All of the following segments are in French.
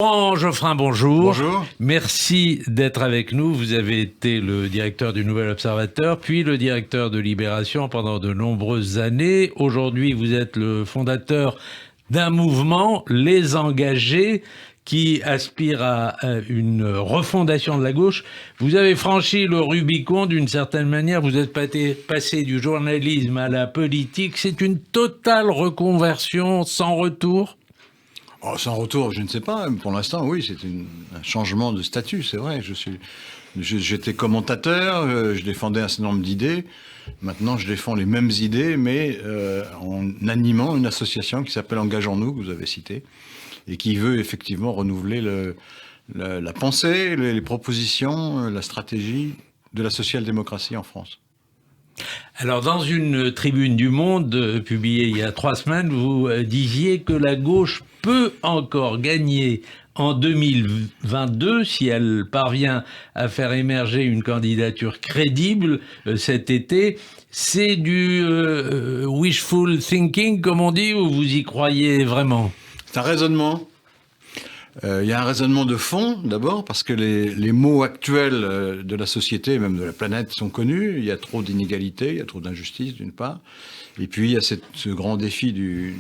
Laurent Geoffrin, bonjour. Bonjour. Merci d'être avec nous. Vous avez été le directeur du Nouvel Observateur, puis le directeur de Libération pendant de nombreuses années. Aujourd'hui, vous êtes le fondateur d'un mouvement, Les Engagés, qui aspire à une refondation de la gauche. Vous avez franchi le Rubicon d'une certaine manière. Vous êtes passé du journalisme à la politique. C'est une totale reconversion sans retour. Oh, sans retour, je ne sais pas. Pour l'instant, oui, c'est un changement de statut, c'est vrai. J'étais commentateur, je défendais un certain nombre d'idées. Maintenant, je défends les mêmes idées, mais en animant une association qui s'appelle Engageons-nous, que vous avez citée, et qui veut effectivement renouveler la pensée, les propositions, la stratégie de la social-démocratie en France. Alors, dans une tribune du Monde publiée il y a 3 semaines, vous disiez que la gauche peut encore gagner en 2022 si elle parvient à faire émerger une candidature crédible cet été. C'est du wishful thinking, comme on dit, ou vous y croyez vraiment? C'est un raisonnement. Il y a un raisonnement de fond, d'abord, parce que les maux actuels de la société, même de la planète, sont connus. Il y a trop d'inégalités, il y a trop d'injustice, d'une part. Et puis, il y a ce grand défi du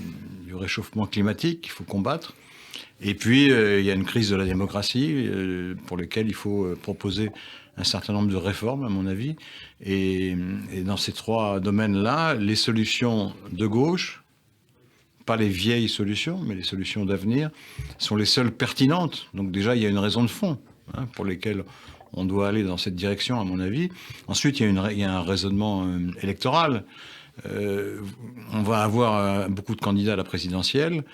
réchauffement climatique qu'il faut combattre. Et puis, il y a une crise de la démocratie pour laquelle il faut proposer un certain nombre de réformes, à mon avis. Et dans ces trois domaines-là, les solutions de gauche, pas les vieilles solutions, mais les solutions d'avenir, sont les seules pertinentes. Donc déjà, il y a une raison de fond pour lesquelles on doit aller dans cette direction, à mon avis. Ensuite, il y a un raisonnement électoral. On va avoir beaucoup de candidats à la présidentielle.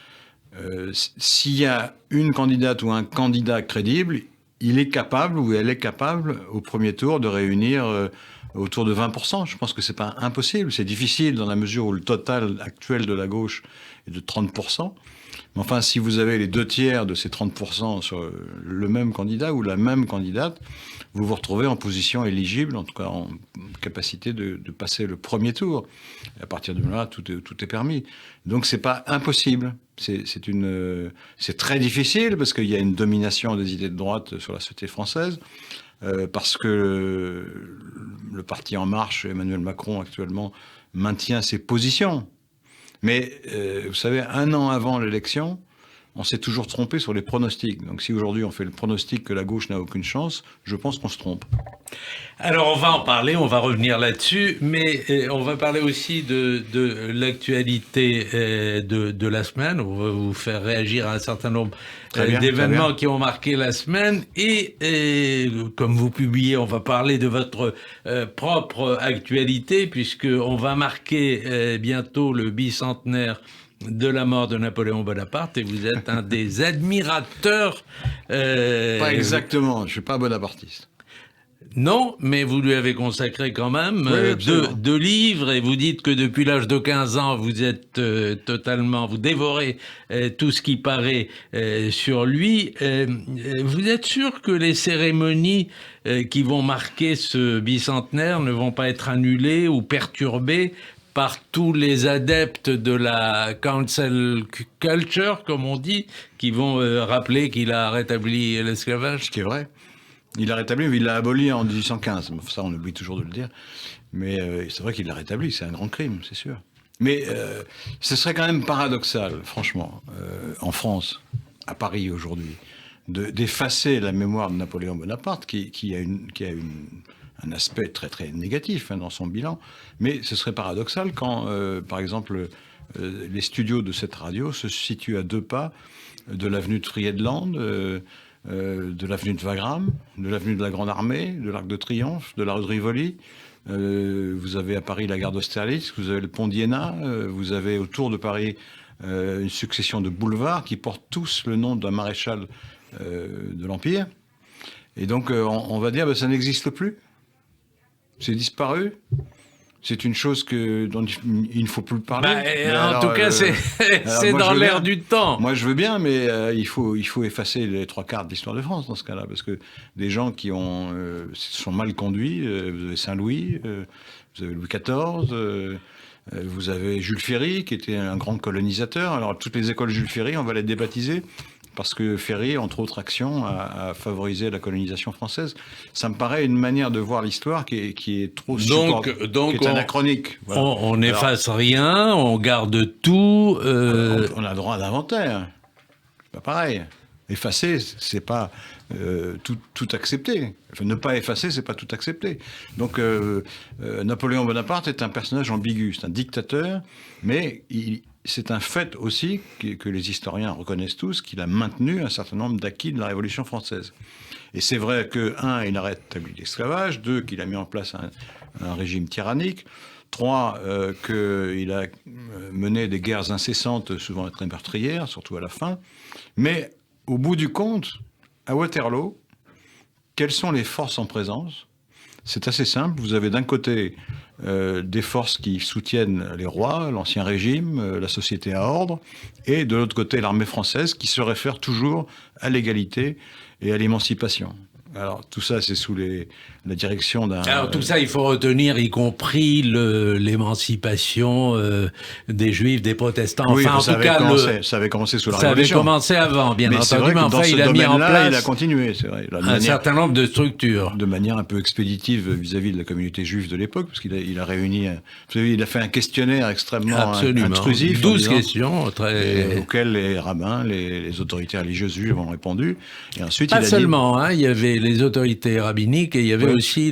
S'il y a une candidate ou un candidat crédible, il est capable ou elle est capable, au premier tour, de réunir autour de 20%. Je pense que c'est pas impossible. C'est difficile dans la mesure où le total actuel de la gauche est de 30%. Mais enfin, si vous avez les 2/3 de ces 30% sur le même candidat ou la même candidate, vous vous retrouvez en position éligible, en tout cas en capacité de passer le premier tour. Et à partir de là, tout est permis. Donc c'est pas impossible. C'est très difficile parce qu'il y a une domination des idées de droite sur la société française. Parce que le parti En Marche, Emmanuel Macron actuellement, maintient ses positions. Mais vous savez, 1 an avant l'élection, on s'est toujours trompé sur les pronostics. Donc si aujourd'hui on fait le pronostic que la gauche n'a aucune chance, je pense qu'on se trompe. Alors on va en parler, on va revenir là-dessus, mais on va parler aussi de l'actualité de la semaine. On va vous faire réagir à un certain nombre d'événements qui ont marqué la semaine. Et comme vous publiez, on va parler de votre propre actualité, puisqu'on va marquer bientôt le bicentenaire de la mort de Napoléon Bonaparte, et vous êtes un des admirateurs... Pas exactement, je ne suis pas bonapartiste. Non, mais vous lui avez consacré quand même deux livres, et vous dites que depuis l'âge de 15 ans, vous êtes vous dévorez tout ce qui paraît sur lui. Vous êtes sûr que les cérémonies qui vont marquer ce bicentenaire ne vont pas être annulées ou perturbées par tous les adeptes de la cancel culture, comme on dit, qui vont rappeler qu'il a rétabli l'esclavage? Ce qui est vrai. Il l'a rétabli, mais il l'a aboli en 1815. Ça, on oublie toujours de le dire. Mais c'est vrai qu'il l'a rétabli, c'est un grand crime, c'est sûr. Mais ce serait quand même paradoxal, franchement, en France, à Paris aujourd'hui, d'effacer la mémoire de Napoléon Bonaparte, qui a un aspect très très négatif dans son bilan. Mais ce serait paradoxal quand, par exemple, les studios de cette radio se situent à 2 pas de l'avenue de Friedland, de l'avenue de Wagram, de l'avenue de la Grande Armée, de l'Arc de Triomphe, de la rue de Rivoli. Vous avez à Paris la gare d'Austerlitz, vous avez le pont d'Iéna, vous avez autour de Paris une succession de boulevards qui portent tous le nom d'un maréchal de l'Empire. Et donc on va dire ça n'existe plus. C'est disparu. C'est une chose dont il ne faut plus parler. En tout cas, c'est dans l'air du temps. Moi, je veux bien, mais il faut effacer les 3/4 de l'histoire de France dans ce cas-là, parce que des gens qui sont mal conduits, vous avez Saint-Louis, vous avez Louis XIV, vous avez Jules Ferry, qui était un grand colonisateur. Alors, toutes les écoles Jules Ferry, on va les débaptiser. parce que Ferry, entre autres actions, a favorisé la colonisation française. Ça me paraît une manière de voir l'histoire qui est trop qui est anachronique. Voilà. On n'efface rien, on garde tout. On a le droit d'inventaire. C'est pas pareil. Effacer, c'est pas tout accepter. Enfin, ne pas effacer, c'est pas tout accepter. Donc, Napoléon Bonaparte est un personnage ambigu. C'est un dictateur, mais c'est un fait aussi que les historiens reconnaissent tous, qu'il a maintenu un certain nombre d'acquis de la Révolution française. Et c'est vrai que, il a rétabli l'esclavage, 2, qu'il a mis en place un régime tyrannique, 3, qu'il a mené des guerres incessantes, souvent très meurtrières, surtout à la fin. Mais au bout du compte, à Waterloo, quelles sont les forces en présence ? C'est assez simple. Vous avez d'un côté des forces qui soutiennent les rois, l'ancien régime, la société à ordre, et de l'autre côté l'armée française qui se réfère toujours à l'égalité et à l'émancipation. Alors tout ça, c'est sous la direction d'un... Alors tout ça, il faut retenir, y compris l'émancipation des Juifs, des protestants. Oui, enfin, en tout cas, ça avait commencé sous la Révolution. Ça avait commencé avant, bien entendu, mais enfin, il a mis en place... il a continué, c'est vrai. Certain nombre de structures. De manière un peu expéditive vis-à-vis de la communauté juive de l'époque, parce qu'il a réuni... Vous savez, il a fait un questionnaire extrêmement intrusif. 12 questions. Auxquelles les rabbins, les autorités religieuses juives ont répondu. Et ensuite, Pas seulement, il y avait les autorités rabbiniques et il y avait aussi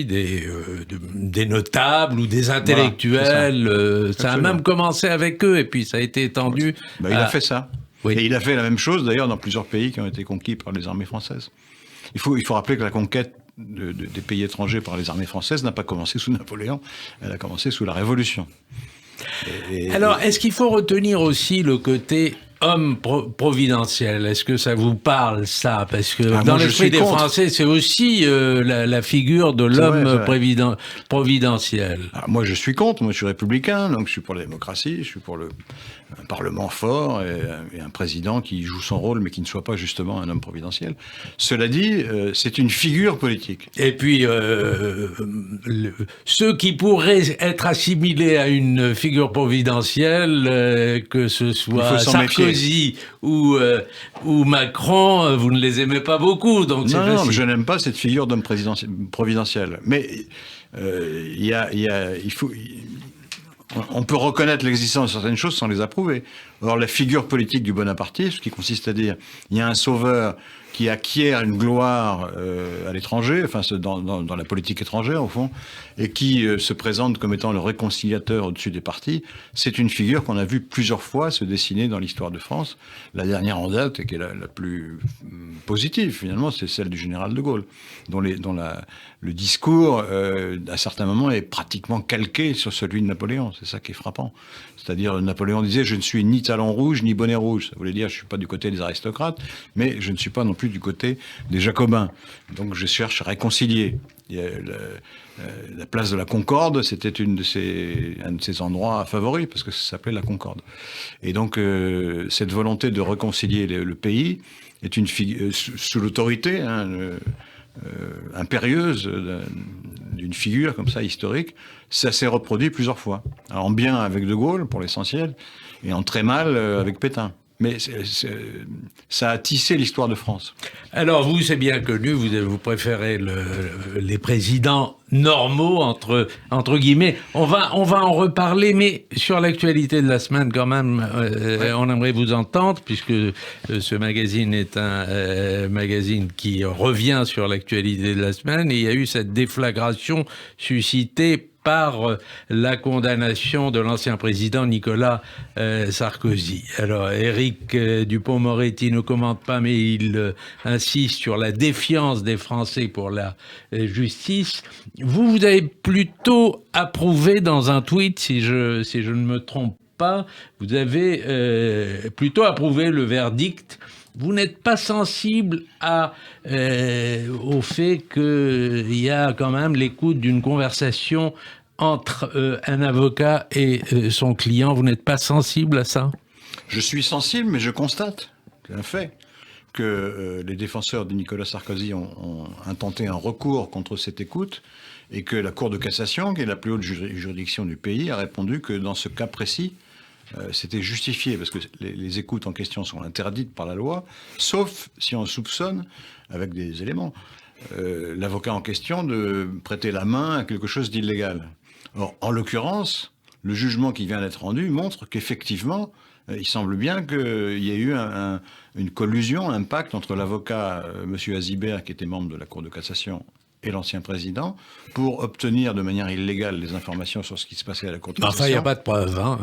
des notables ou des intellectuels. Voilà, ça a même commencé avec eux et puis ça a été étendu. Il a fait ça. Oui. Et il a fait la même chose d'ailleurs dans plusieurs pays qui ont été conquis par les armées françaises. Il faut rappeler que la conquête des pays étrangers par les armées françaises n'a pas commencé sous Napoléon, elle a commencé sous la Révolution. Alors, est-ce qu'il faut retenir aussi le côté homme providentiel? Est-ce que ça vous parle, ça? Parce que dans l'esprit des Français, c'est aussi la figure de l'homme providentiel. Alors, moi, je suis contre. Moi, je suis républicain, donc je suis pour la démocratie, je suis pour un parlement fort et un président qui joue son rôle, mais qui ne soit pas justement un homme providentiel. Cela dit, c'est une figure politique. Et puis, ceux qui pourraient être assimilés à une figure providentielle, que ce soit Sarkozy ou Macron, vous ne les aimez pas beaucoup, donc c'est facile. Non, je n'aime pas cette figure d'homme providentiel. Mais on peut reconnaître l'existence de certaines choses sans les approuver. Or, la figure politique du bonapartisme, qui consiste à dire il y a un sauveur qui acquiert une gloire à l'étranger, enfin dans la politique étrangère au fond, et qui se présente comme étant le réconciliateur au-dessus des partis, c'est une figure qu'on a vue plusieurs fois se dessiner dans l'histoire de France. La dernière en date, et qui est la plus positive finalement, c'est celle du général de Gaulle, dont le discours, à certains moments, est pratiquement calqué sur celui de Napoléon. C'est ça qui est frappant. C'est-à-dire, Napoléon disait « Je ne suis ni talon rouge, ni bonnet rouge ». Ça voulait dire « Je ne suis pas du côté des aristocrates, mais je ne suis pas non plus du côté des jacobins. Donc, je cherche à réconcilier ». La place de la Concorde, c'était un de ses endroits favoris, parce que ça s'appelait la Concorde. Et donc, cette volonté de réconcilier le pays est sous l'autorité impérieuse d'une figure comme ça, historique. Ça s'est reproduit plusieurs fois. Alors, en bien avec De Gaulle, pour l'essentiel, et en très mal avec Pétain. Mais ça a tissé l'histoire de France. Alors vous, c'est bien connu, vous préférez les présidents normaux, entre guillemets. On va en reparler, mais sur l'actualité de la semaine quand même, on aimerait vous entendre, puisque ce magazine est un magazine qui revient sur l'actualité de la semaine, et il y a eu cette déflagration suscitée par la condamnation de l'ancien président Nicolas Sarkozy. Alors, Éric Dupond-Moretti ne commente pas, mais il insiste sur la défiance des Français pour la justice. Vous avez plutôt approuvé dans un tweet, si je ne me trompe pas, vous avez plutôt approuvé le verdict. Vous n'êtes pas sensible au fait qu'il y a quand même l'écoute d'une conversation entre un avocat et son client. Vous n'êtes pas sensible à ça? Je suis sensible, mais je constate, c'est un fait, que les défenseurs de Nicolas Sarkozy ont intenté un recours contre cette écoute et que la Cour de cassation, qui est la plus haute juridiction du pays, a répondu que dans ce cas précis, c'était justifié, parce que les écoutes en question sont interdites par la loi, sauf si on soupçonne, avec des éléments, l'avocat en question de prêter la main à quelque chose d'illégal. Or, en l'occurrence, le jugement qui vient d'être rendu montre qu'effectivement, il semble bien qu'il y ait eu une collusion, un pacte entre l'avocat M. Azibert, qui était membre de la Cour de cassation, et l'ancien président, pour obtenir de manière illégale les informations sur ce qui se passait à la Cour de cassation. Enfin, il n'y a pas de preuve. Hein.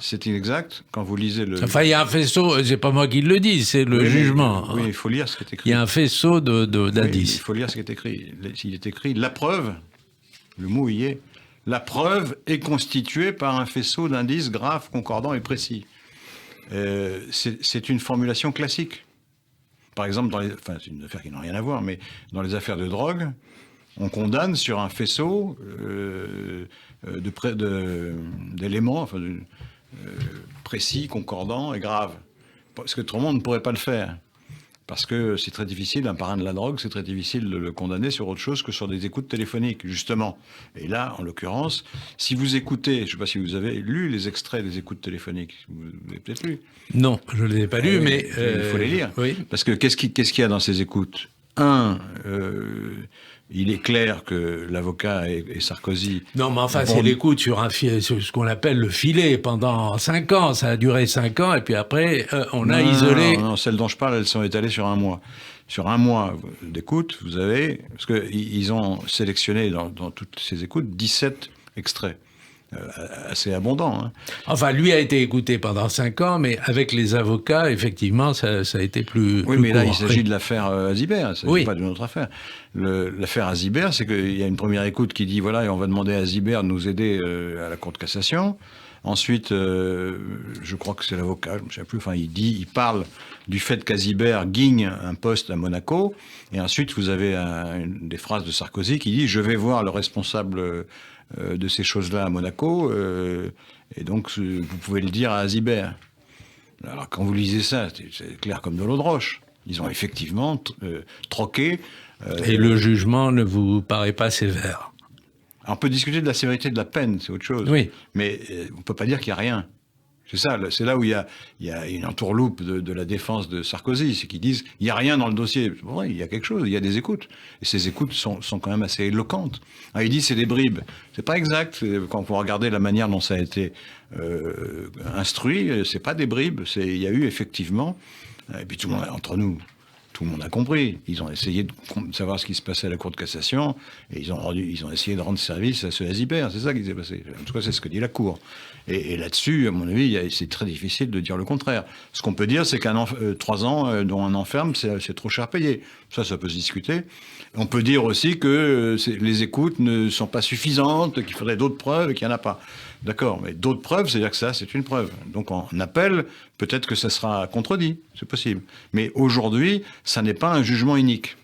C'est inexact. Quand vous lisez le... Enfin, il y a un faisceau, c'est pas moi qui le dis, c'est le jugement. Oui, il faut lire ce qui est écrit. Il y a un faisceau d'indices. Oui, il faut lire ce qui est écrit. S'il est écrit, la preuve, le mot y est, la preuve est constituée par un faisceau d'indices graves, concordants et précis. C'est une formulation classique. Par exemple, c'est une affaire qui n'a rien à voir, mais dans les affaires de drogue, on condamne sur un faisceau d'éléments précis, concordants et graves. Parce que tout le monde ne pourrait pas le faire. Parce que c'est très difficile, un parrain de la drogue, c'est très difficile de le condamner sur autre chose que sur des écoutes téléphoniques, justement. Et là, en l'occurrence, si vous écoutez, je ne sais pas si vous avez lu les extraits des écoutes téléphoniques, vous l'avez peut-être lu. Non, je ne les ai pas lus, mais... Il faut les lire. Oui. Parce que qu'est-ce qu'il y a dans ces écoutes ? Il est clair que l'avocat et Sarkozy... Non, mais enfin, c'est l'écoute sur ce qu'on appelle le filet pendant 5 ans. Ça a duré 5 ans, et puis après, on a isolé... Non, celles dont je parle, elles sont étalées sur un mois. Sur un mois d'écoute, vous avez... Parce qu'ils ont sélectionné dans toutes ces écoutes 17 extraits. Assez abondant. Hein. Enfin, lui a été écouté pendant 5 ans, mais avec les avocats, effectivement, ça a été plus. Oui, plus mais court. là, il s'agit de l'affaire Azibert, ce n'est oui. pas d'une autre affaire. L'affaire Azibert, c'est qu'il y a une première écoute qui dit voilà, et on va demander à Azibert de nous aider à la Cour de cassation. Ensuite, je crois que c'est l'avocat, je ne sais plus, enfin, il parle du fait qu'Azibert guigne un poste à Monaco. Et ensuite, vous avez des phrases de Sarkozy qui dit je vais voir le responsable de ces choses-là à Monaco, et donc vous pouvez le dire à Azibert. Alors quand vous lisez ça, c'est clair comme de l'eau de roche. Ils ont effectivement troqué. Et le jugement ne vous paraît pas sévère? Alors, on peut discuter de la sévérité de la peine, c'est autre chose. Oui. Mais on ne peut pas dire qu'il n'y a rien. C'est là où il y a une entourloupe de la défense de Sarkozy, c'est qu'ils disent il n'y a rien dans le dossier. Ouais, il y a quelque chose, il y a des écoutes. Et ces écoutes sont quand même assez éloquentes. Alors, il dit c'est des bribes. C'est pas exact. Quand vous regardez la manière dont ça a été instruit, c'est pas des bribes. Il y a eu effectivement, et puis tout le monde, entre nous, tout le monde a compris. Ils ont essayé de savoir ce qui se passait à la Cour de cassation et ils ont essayé de rendre service à ce Azibert. C'est ça qui s'est passé. En tout cas, c'est ce que dit la Cour. Et là-dessus, à mon avis, c'est très difficile de dire le contraire. Ce qu'on peut dire, c'est qu'un 3 ans dont on enferme, c'est trop cher payé. Ça peut se discuter. On peut dire aussi que les écoutes ne sont pas suffisantes, qu'il faudrait d'autres preuves et qu'il n'y en a pas. D'accord, mais d'autres preuves, c'est-à-dire que ça, c'est une preuve. Donc en appel, peut-être que ça sera contredit, c'est possible. Mais aujourd'hui, ça n'est pas un jugement unique.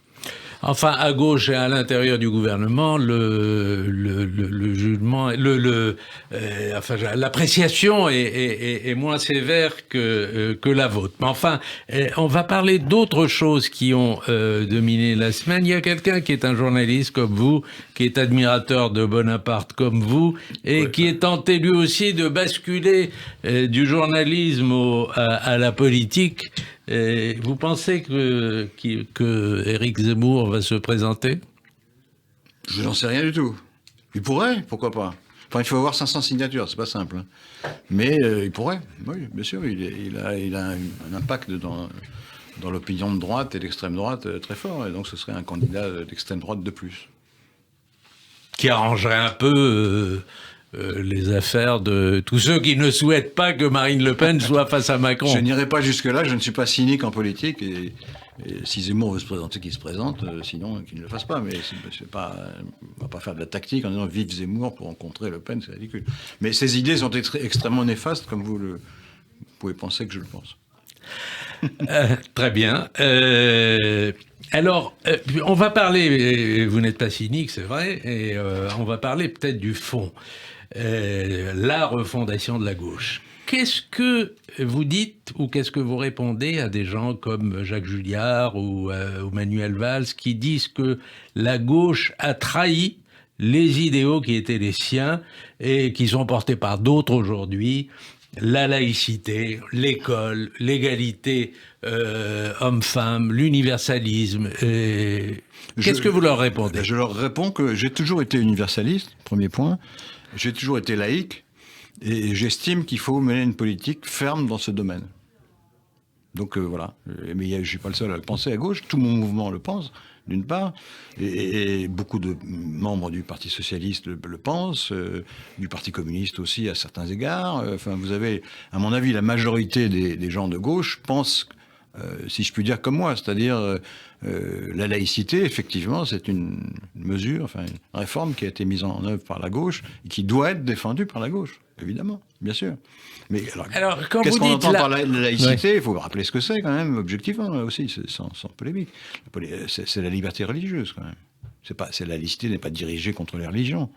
Enfin, à gauche et à l'intérieur du gouvernement, le jugement, enfin, l'appréciation est moins sévère que la vôtre. Mais enfin, on va parler d'autres choses qui ont dominé la semaine. Il y a quelqu'un qui est un journaliste comme vous, qui est admirateur de Bonaparte comme vous, et qui est tenté lui aussi de basculer du journalisme à la politique. Et vous pensez que Éric Zemmour va se présenter? Je n'en sais rien du tout. Il pourrait, pourquoi pas. Enfin, il faut avoir 500 signatures, c'est pas simple. Hein. Mais il pourrait, oui, bien sûr. Il a un impact dans l'opinion de droite et d'extrême droite très fort. Et donc, ce serait un candidat d'extrême droite de plus. Qui arrangerait un peu... les affaires de tous ceux qui ne souhaitent pas que Marine Le Pen soit face à Macron. Je n'irai pas jusque-là, je ne suis pas cynique en politique, et si Zemmour veut se présenter, qu'il se présente, sinon qu'il ne le fasse pas, mais on ne va pas faire de la tactique en disant « vive Zemmour » pour rencontrer Le Pen, c'est ridicule. Mais ces idées sont extrêmement néfastes, comme vous pouvez penser que je le pense. Très bien. Alors, on va parler, vous n'êtes pas cynique, c'est vrai, et on va parler peut-être du fond. La refondation de la gauche. Qu'est-ce que vous dites ou qu'est-ce que vous répondez à des gens comme Jacques Julliard ou Manuel Valls qui disent que la gauche a trahi les idéaux qui étaient les siens et qui sont portés par d'autres aujourd'hui, la laïcité, l'école, l'égalité homme-femme, l'universalisme. Qu'est-ce que vous leur répondez? Je leur réponds que j'ai toujours été universaliste, premier point. J'ai toujours été laïque et j'estime qu'il faut mener une politique ferme dans ce domaine. Donc voilà, mais je ne suis pas le seul à le penser à gauche, tout mon mouvement le pense, d'une part, et beaucoup de membres du Parti Socialiste le pensent, du Parti Communiste aussi à certains égards. Enfin, vous avez, à mon avis, la majorité des gens de gauche pensent, si je puis dire comme moi, c'est-à-dire la laïcité, effectivement, c'est une mesure, enfin une réforme qui a été mise en œuvre par la gauche et qui doit être défendue par la gauche, évidemment, bien sûr. Mais alors qu'est-ce qu'on entend par la laïcité? Il faut rappeler ce que c'est quand même, objectivement aussi, sans polémique. C'est la liberté religieuse quand même. La laïcité n'est pas dirigée contre les religions.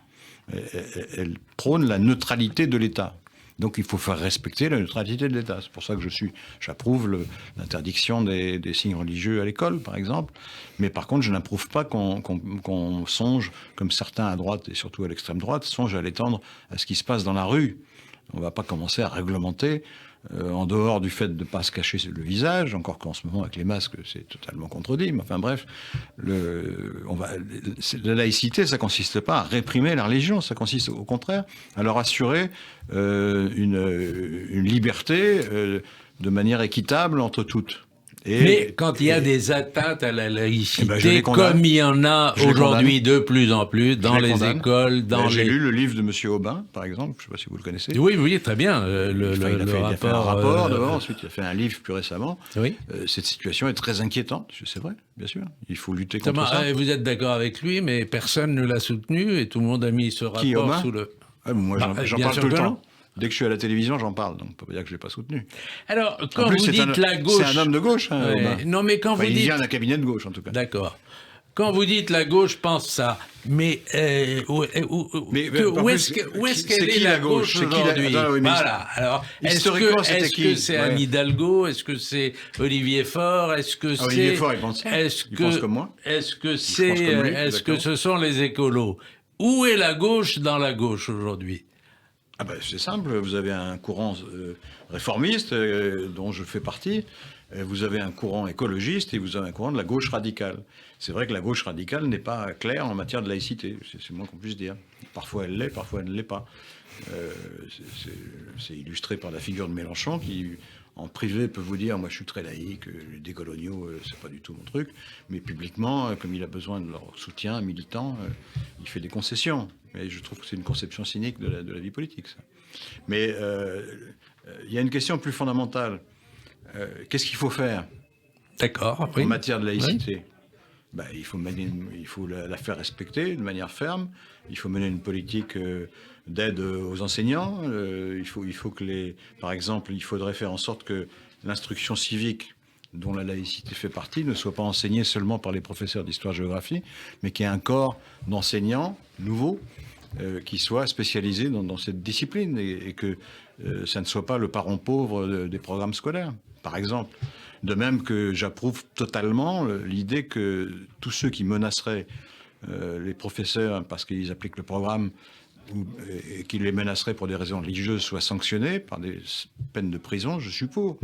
Elle prône la neutralité de l'État. Donc il faut faire respecter la neutralité de l'État. C'est pour ça que j'approuve l'interdiction des signes religieux à l'école, par exemple. Mais par contre, je n'approuve pas qu'on songe, comme certains à droite et surtout à l'extrême droite, songent à l'étendre à ce qui se passe dans la rue. On ne va pas commencer à réglementer en dehors du fait de ne pas se cacher le visage, encore qu'en ce moment, avec les masques, c'est totalement contredit. Mais enfin bref, la laïcité, ça ne consiste pas à réprimer la religion, ça consiste au contraire à leur assurer une liberté de manière équitable entre toutes. Mais quand il y a des atteintes à la laïcité, comme il y en a aujourd'hui de plus en plus dans les écoles, J'ai lu le livre de M. Aubin, par exemple, je ne sais pas si vous le connaissez. Oui, très bien. Il a fait un rapport d'abord, ensuite il a fait un livre plus récemment. Oui. Cette situation est très inquiétante, c'est vrai, bien sûr. Il faut lutter contre ça. Vous êtes d'accord avec lui, mais personne ne l'a soutenu et tout le monde a mis ce rapport sous le... Moi, j'en parle tout le temps. Dès que je suis à la télévision, j'en parle, donc on ne peut pas dire que je ne l'ai pas soutenu. Alors, quand vous dites la gauche... C'est un homme de gauche, hein, non, mais quand vous dites... Il vient d'un cabinet de gauche, en tout cas. D'accord. Quand vous dites la gauche pense ça, mais où est-ce qu'elle est la gauche aujourd'hui? Voilà. Alors, est-ce que c'est Anne Hidalgo? Est-ce que c'est Olivier Faure? Est-ce que c'est... Olivier Faure, il pense comme moi. Est-ce que ce sont les écolos? Où est la gauche dans la gauche aujourd'hui? C'est simple, vous avez un courant réformiste dont je fais partie, vous avez un courant écologiste et vous avez un courant de la gauche radicale. C'est vrai que la gauche radicale n'est pas claire en matière de laïcité, c'est le moins qu'on puisse dire. Parfois elle l'est, parfois elle ne l'est pas. C'est illustré par la figure de Mélenchon qui, en privé, peut vous dire « moi je suis très laïque, les décoloniaux, c'est pas du tout mon truc », mais publiquement, comme il a besoin de leur soutien militant, il fait des concessions. Mais je trouve que c'est une conception cynique de la vie politique, ça. Mais il y a une question plus fondamentale. Qu'est-ce qu'il faut faire en matière de laïcité? Il faut la faire respecter de manière ferme. Il faut mener une politique d'aide aux enseignants. Il faut que par exemple, il faudrait faire en sorte que l'instruction civique, dont la laïcité fait partie, ne soit pas enseignée seulement par les professeurs d'histoire-géographie, mais qu'il y ait un corps d'enseignants nouveaux qui soit spécialisé dans cette discipline et que ça ne soit pas le parent pauvre des programmes scolaires, par exemple. De même que j'approuve totalement l'idée que tous ceux qui menaceraient les professeurs parce qu'ils appliquent le programme et qui les menaceraient pour des raisons religieuses soient sanctionnés par des peines de prison, je suis pour.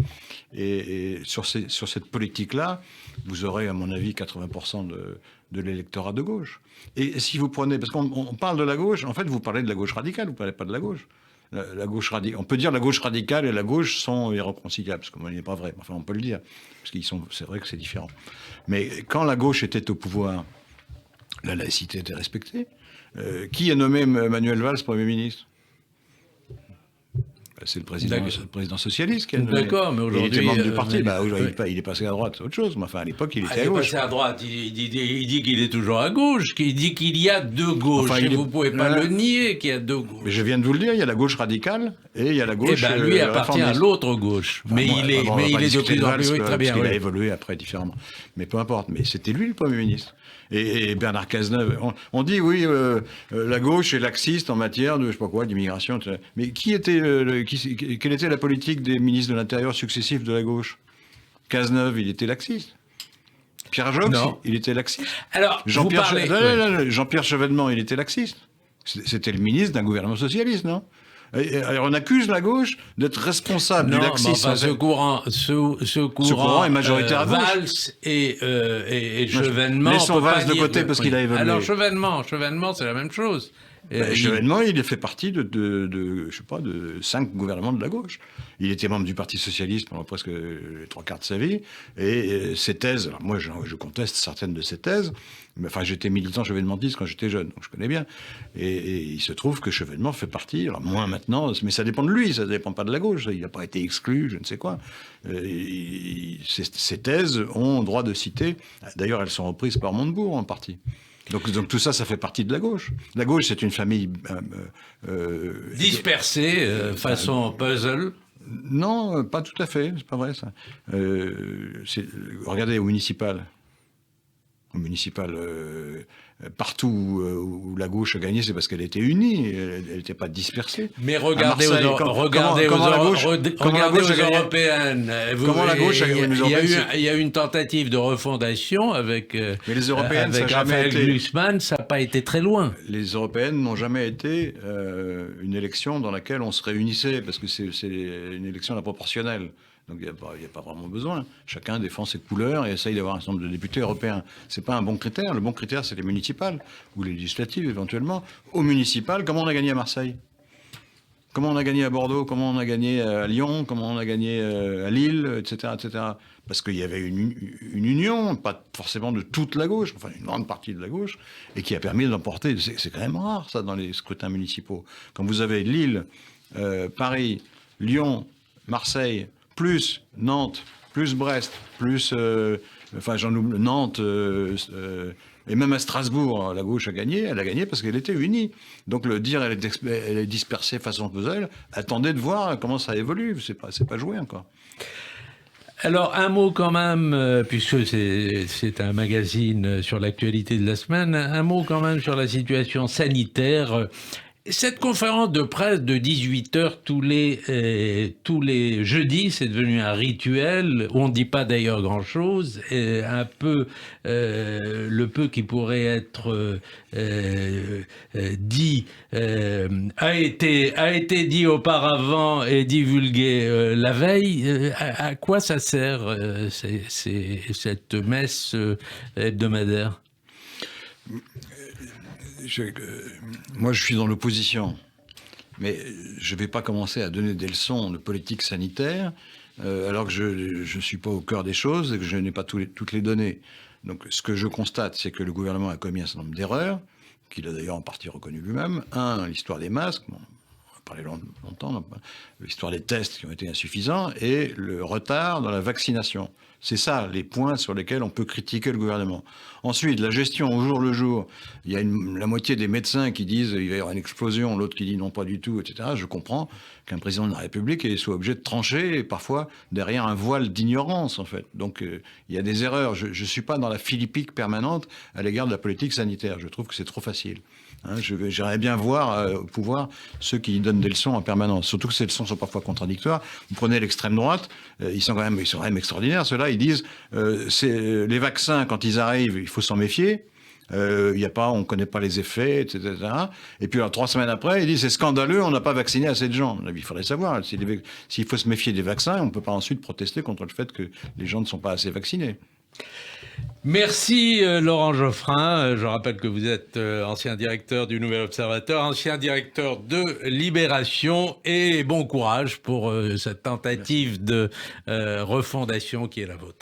Et sur cette politique-là, vous aurez, à mon avis, 80% de l'électorat de gauche. Et si vous prenez... Parce qu'on parle de la gauche, en fait, vous parlez de la gauche radicale, vous ne parlez pas de la gauche. La gauche radicale, on peut dire la gauche radicale et la gauche sont irréconciliables, parce que ce n'est pas vrai. Enfin, on peut le dire, parce c'est vrai que c'est différent. Mais quand la gauche était au pouvoir, la laïcité était respectée. Qui a nommé Manuel Valls Premier ministre? C'est le président socialiste qui a nommé. D'accord, mais aujourd'hui... Il était membre du parti. Aujourd'hui, il est passé à droite, c'est autre chose. Mais enfin, à l'époque, il était à gauche. Il est passé à droite. Il dit qu'il est toujours à gauche. Il dit qu'il y a deux gauches. Enfin, vous ne pouvez pas le nier qu'il y a deux gauches. Mais je viens de vous le dire, il y a la gauche radicale et il y a la gauche lui appartient à l'autre gauche. Enfin, mais il est de plus en plus... Très bien. Il a évolué après différemment. Mais peu importe. Mais c'était lui le Premier ministre. Et Bernard Cazeneuve, on dit oui, la gauche est laxiste en matière de je sais pas quoi, d'immigration. Mais quelle était la politique des ministres de l'Intérieur successifs de la gauche? Cazeneuve, il était laxiste. Pierre Jox, il était laxiste. Alors, Jean-Pierre Chevènement, il était laxiste. C'était le ministre d'un gouvernement socialiste, non? Alors on accuse la gauche d'être responsable du laxisme. Enfin, ce courant est majoritaire à gauche. Valls et Chevènement. Laissons Valls de côté parce qu'il a évolué. Alors Chevènement, c'est la même chose. Chevènement, il a fait partie de 5 gouvernements de la gauche. Il était membre du Parti socialiste pendant presque les 3/4 de sa vie. Et ses thèses, alors moi je conteste certaines de ses thèses, mais enfin j'étais militant chevènementiste quand j'étais jeune, donc je connais bien. Et il se trouve que Chevènement fait partie, alors moins maintenant, mais ça dépend de lui, ça ne dépend pas de la gauche. Il n'a pas été exclu, je ne sais quoi. Ses thèses ont droit de citer. D'ailleurs, elles sont reprises par Montebourg en partie. Donc tout ça, ça fait partie de la gauche. La gauche, c'est une famille dispersée, façon puzzle. Non, pas tout à fait, c'est pas vrai ça. Regardez au municipal. Partout où la gauche a gagné, c'est parce qu'elle était unie, elle n'était pas dispersée. Mais regardez aux européennes. Comment la gauche a gagné? Il y a eu une tentative de refondation avec, mais les européennes, avec Raphaël Glucksmann, ça n'a pas été très loin. Les européennes n'ont jamais été une élection dans laquelle on se réunissait, parce que c'est une élection à la proportionnelle. Donc il n'y a pas vraiment besoin. Chacun défend ses couleurs et essaye d'avoir un certain nombre de députés européens. C'est pas un bon critère. Le bon critère, c'est les municipales ou les législatives éventuellement. Aux municipales, comment on a gagné à Marseille? Comment on a gagné à Bordeaux? Comment on a gagné à Lyon? Comment on a gagné à Lille, etc., etc. Parce qu'il y avait une union, pas forcément de toute la gauche, enfin une grande partie de la gauche, et qui a permis d'emporter. C'est quand même rare ça dans les scrutins municipaux. Quand vous avez Lille, Paris, Lyon, Marseille, plus Nantes, plus Brest, plus Nantes, et même à Strasbourg, la gauche a gagné. Elle a gagné parce qu'elle était unie. Donc le dire elle est dispersée façon puzzle, attendez de voir comment ça évolue. C'est pas joué encore. Alors, un mot quand même, puisque c'est un magazine sur l'actualité de la semaine, un mot quand même sur la situation sanitaire. Cette conférence de presse de 18h tous les jeudis, c'est devenu un rituel où on ne dit pas d'ailleurs grand-chose, et un peu le peu qui pourrait être dit a été dit auparavant et divulgué la veille. À quoi ça sert cette messe hebdomadaire? Moi, je suis dans l'opposition, mais je ne vais pas commencer à donner des leçons de politique sanitaire alors que je ne suis pas au cœur des choses et que je n'ai pas toutes les données. Donc, ce que je constate, c'est que le gouvernement a commis un certain nombre d'erreurs, qu'il a d'ailleurs en partie reconnu lui-même. L'histoire des masques, bon, on a parlé longtemps, l'histoire des tests qui ont été insuffisants, et le retard dans la vaccination. C'est ça, les points sur lesquels on peut critiquer le gouvernement. Ensuite, la gestion au jour le jour. Il y a la moitié des médecins qui disent qu'il va y avoir une explosion, l'autre qui dit non, pas du tout, etc. Je comprends qu'un président de la République soit obligé de trancher, et parfois derrière un voile d'ignorance, en fait. Donc, il y a des erreurs. Je ne suis pas dans la philippique permanente à l'égard de la politique sanitaire. Je trouve que c'est trop facile. J'aimerais bien voir au pouvoir ceux qui donnent des leçons en permanence. Surtout que ces leçons sont parfois contradictoires. Vous prenez l'extrême droite, ils sont quand même extraordinaires. Ceux-là, ils disent les vaccins, quand ils arrivent, il faut s'en méfier. On ne connaît pas les effets, etc. Et puis alors, 3 semaines après, ils disent c'est scandaleux, on n'a pas vacciné assez de gens. Il faudrait savoir, s'il faut se méfier des vaccins, on ne peut pas ensuite protester contre le fait que les gens ne sont pas assez vaccinés. Merci Laurent Geoffrin. Je rappelle que vous êtes ancien directeur du Nouvel Observateur, ancien directeur de Libération, et bon courage pour cette tentative de refondation qui est la vôtre.